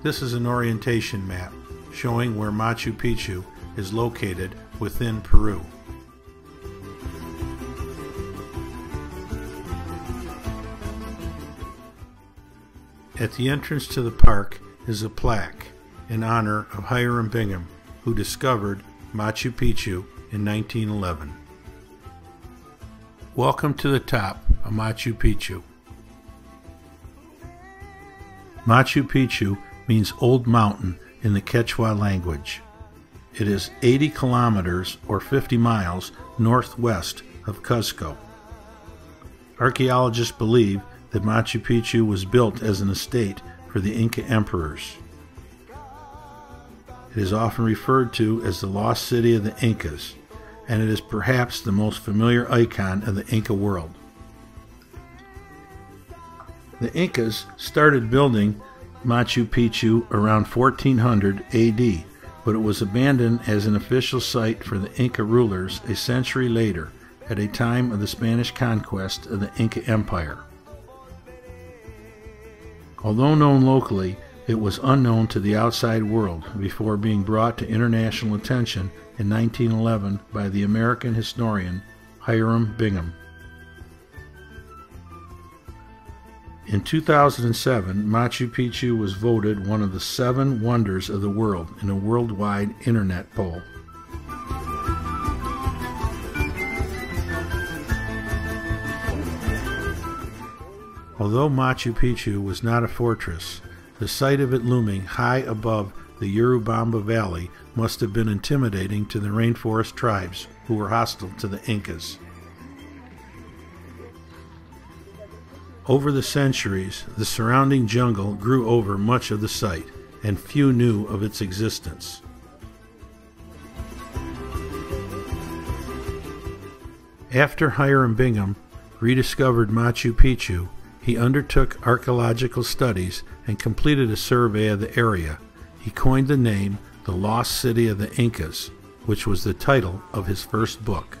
This is an orientation map showing where Machu Picchu is located within Peru. At the entrance to the park is a plaque in honor of Hiram Bingham, who discovered Machu Picchu in 1911. Welcome to the top of Machu Picchu. Machu Picchu means Old Mountain in the Quechua language. It is 80 kilometers or 50 miles northwest of Cuzco. Archaeologists believe that Machu Picchu was built as an estate for the Inca emperors. It is often referred to as the lost city of the Incas, and it is perhaps the most familiar icon of the Inca world. The Incas started building Machu Picchu around 1400 AD, but it was abandoned as an official site for the Inca rulers a century later, at a time of the Spanish conquest of the Inca Empire. Although known locally, it was unknown to the outside world before being brought to international attention in 1911 by the American historian Hiram Bingham. In 2007, Machu Picchu was voted one of the 7 wonders of the world in a worldwide internet poll. Although Machu Picchu was not a fortress, the sight of it looming high above the Urubamba Valley must have been intimidating to the rainforest tribes who were hostile to the Incas. Over the centuries, the surrounding jungle grew over much of the site, and few knew of its existence. After Hiram Bingham rediscovered Machu Picchu, he undertook archaeological studies and completed a survey of the area. He coined the name The Lost City of the Incas, which was the title of his first book.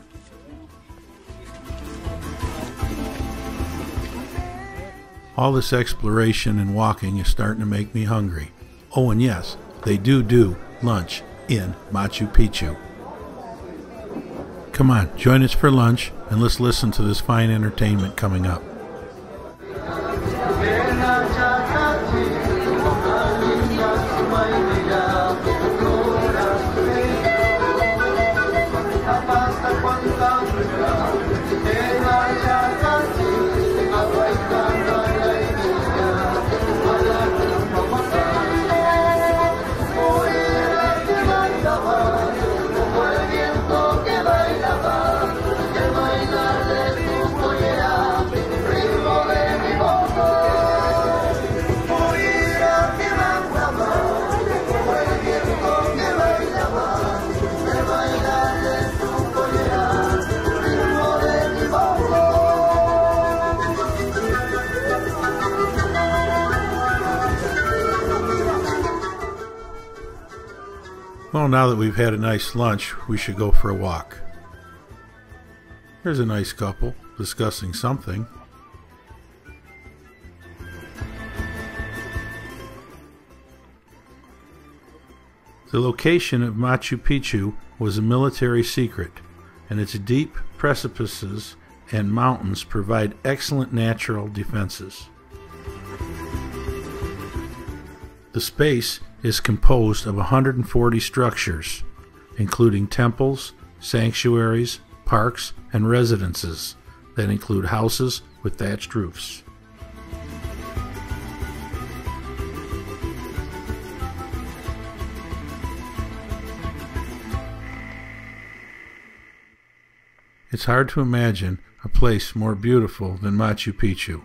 All this exploration and walking is starting to make me hungry. Oh, and yes, they do lunch in Machu Picchu. Come on, join us for lunch, and let's listen to this fine entertainment coming up. Well, now that we've had a nice lunch, we should go for a walk. Here's a nice couple discussing something. The location of Machu Picchu was a military secret, and its deep precipices and mountains provide excellent natural defenses. The space is composed of 140 structures, including temples, sanctuaries, parks, and residences that include houses with thatched roofs. It's hard to imagine a place more beautiful than Machu Picchu.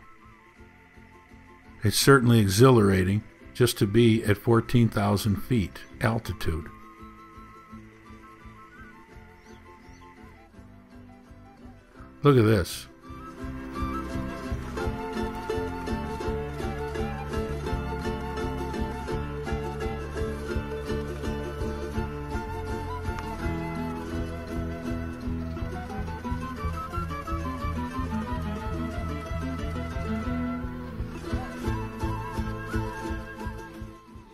It's certainly exhilarating just to be at 14,000 feet altitude. Look at this.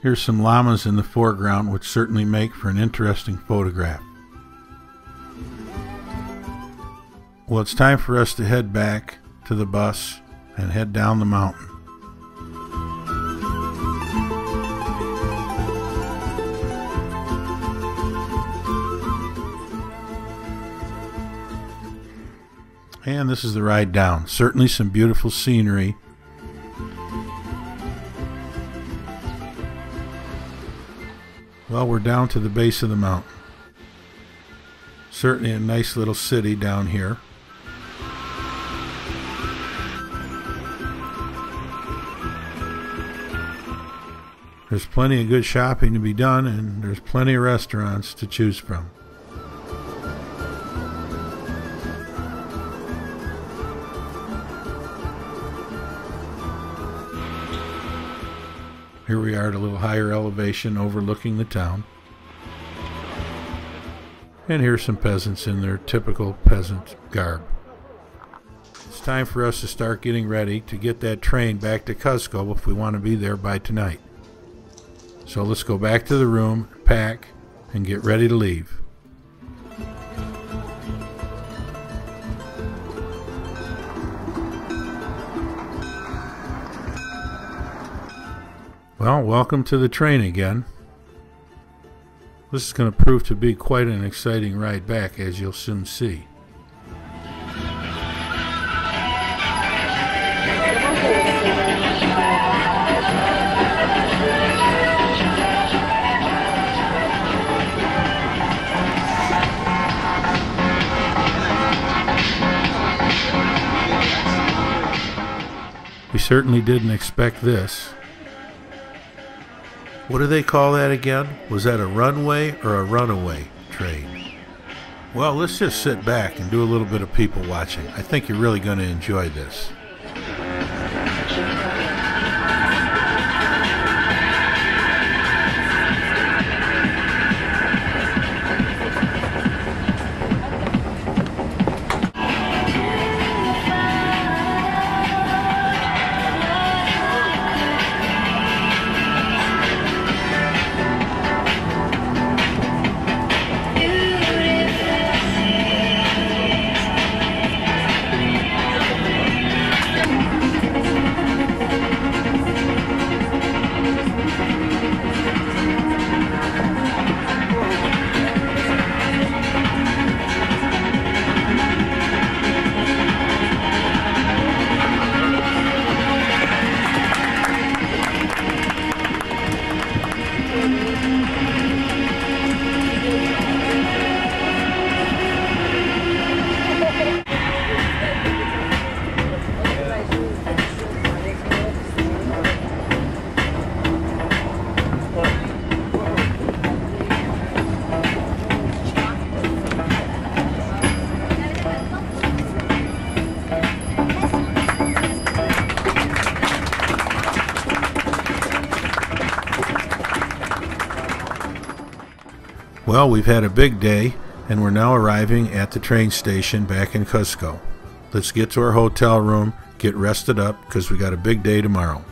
Here's some llamas in the foreground, which certainly make for an interesting photograph. Well, it's time for us to head back to the bus and head down the mountain. And this is the ride down. Certainly some beautiful scenery. Well, we're down to the base of the mountain. Certainly a nice little city down here. There's plenty of good shopping to be done, and there's plenty of restaurants to choose from. Here we are at a little higher elevation overlooking the town. And here's some peasants in their typical peasant garb. It's time for us to start getting ready to get that train back to Cuzco if we want to be there by tonight. So let's go back to the room, pack, and get ready to leave. Well, welcome to the train again. This is going to prove to be quite an exciting ride back, as you'll soon see. We certainly didn't expect this. What do they call that again? Was that a runway or a runaway train? Well, let's just sit back and do a little bit of people watching. I think you're really going to enjoy this. Well, we've had a big day, and we're now arriving at the train station back in Cuzco. Let's get to our hotel room, get rested up, because we got a big day tomorrow.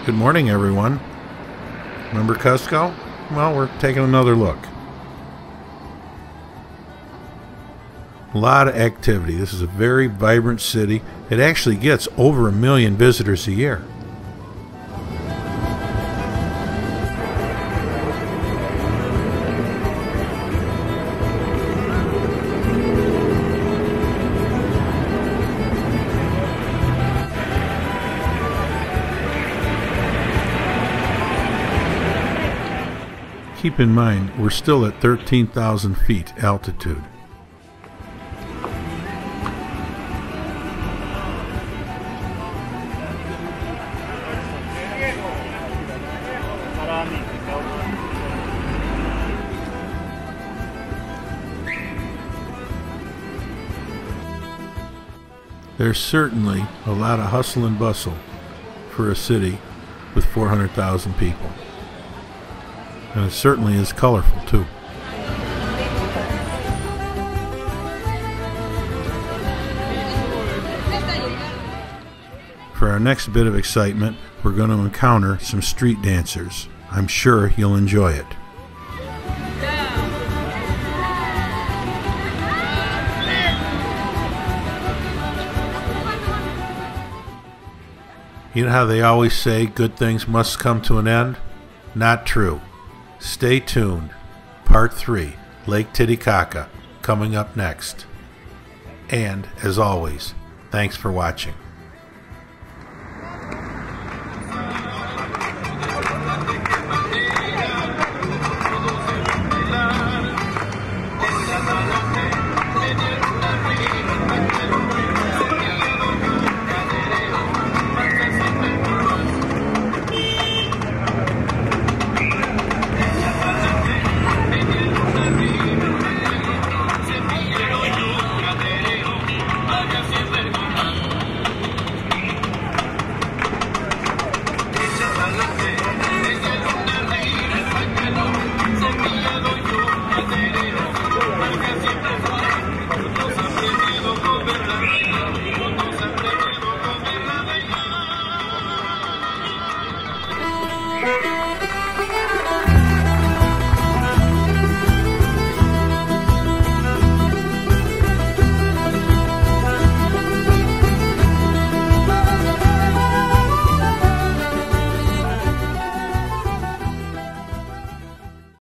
Good morning, everyone. Remember Cuzco? Well, we're taking another look. A lot of activity. This is a very vibrant city. It actually gets over 1 million visitors a year. Keep in mind, we're still at 13,000 feet altitude. There's certainly a lot of hustle and bustle for a city with 400,000 people. And it certainly is colorful, too. For For our next bit of excitement, we're going to encounter some street dancers. I'm sure you'll enjoy it. You know how they always say good things must come to an end? Not true. Stay tuned. Part 3, Lake Titicaca, coming up next. And, as always, thanks for watching.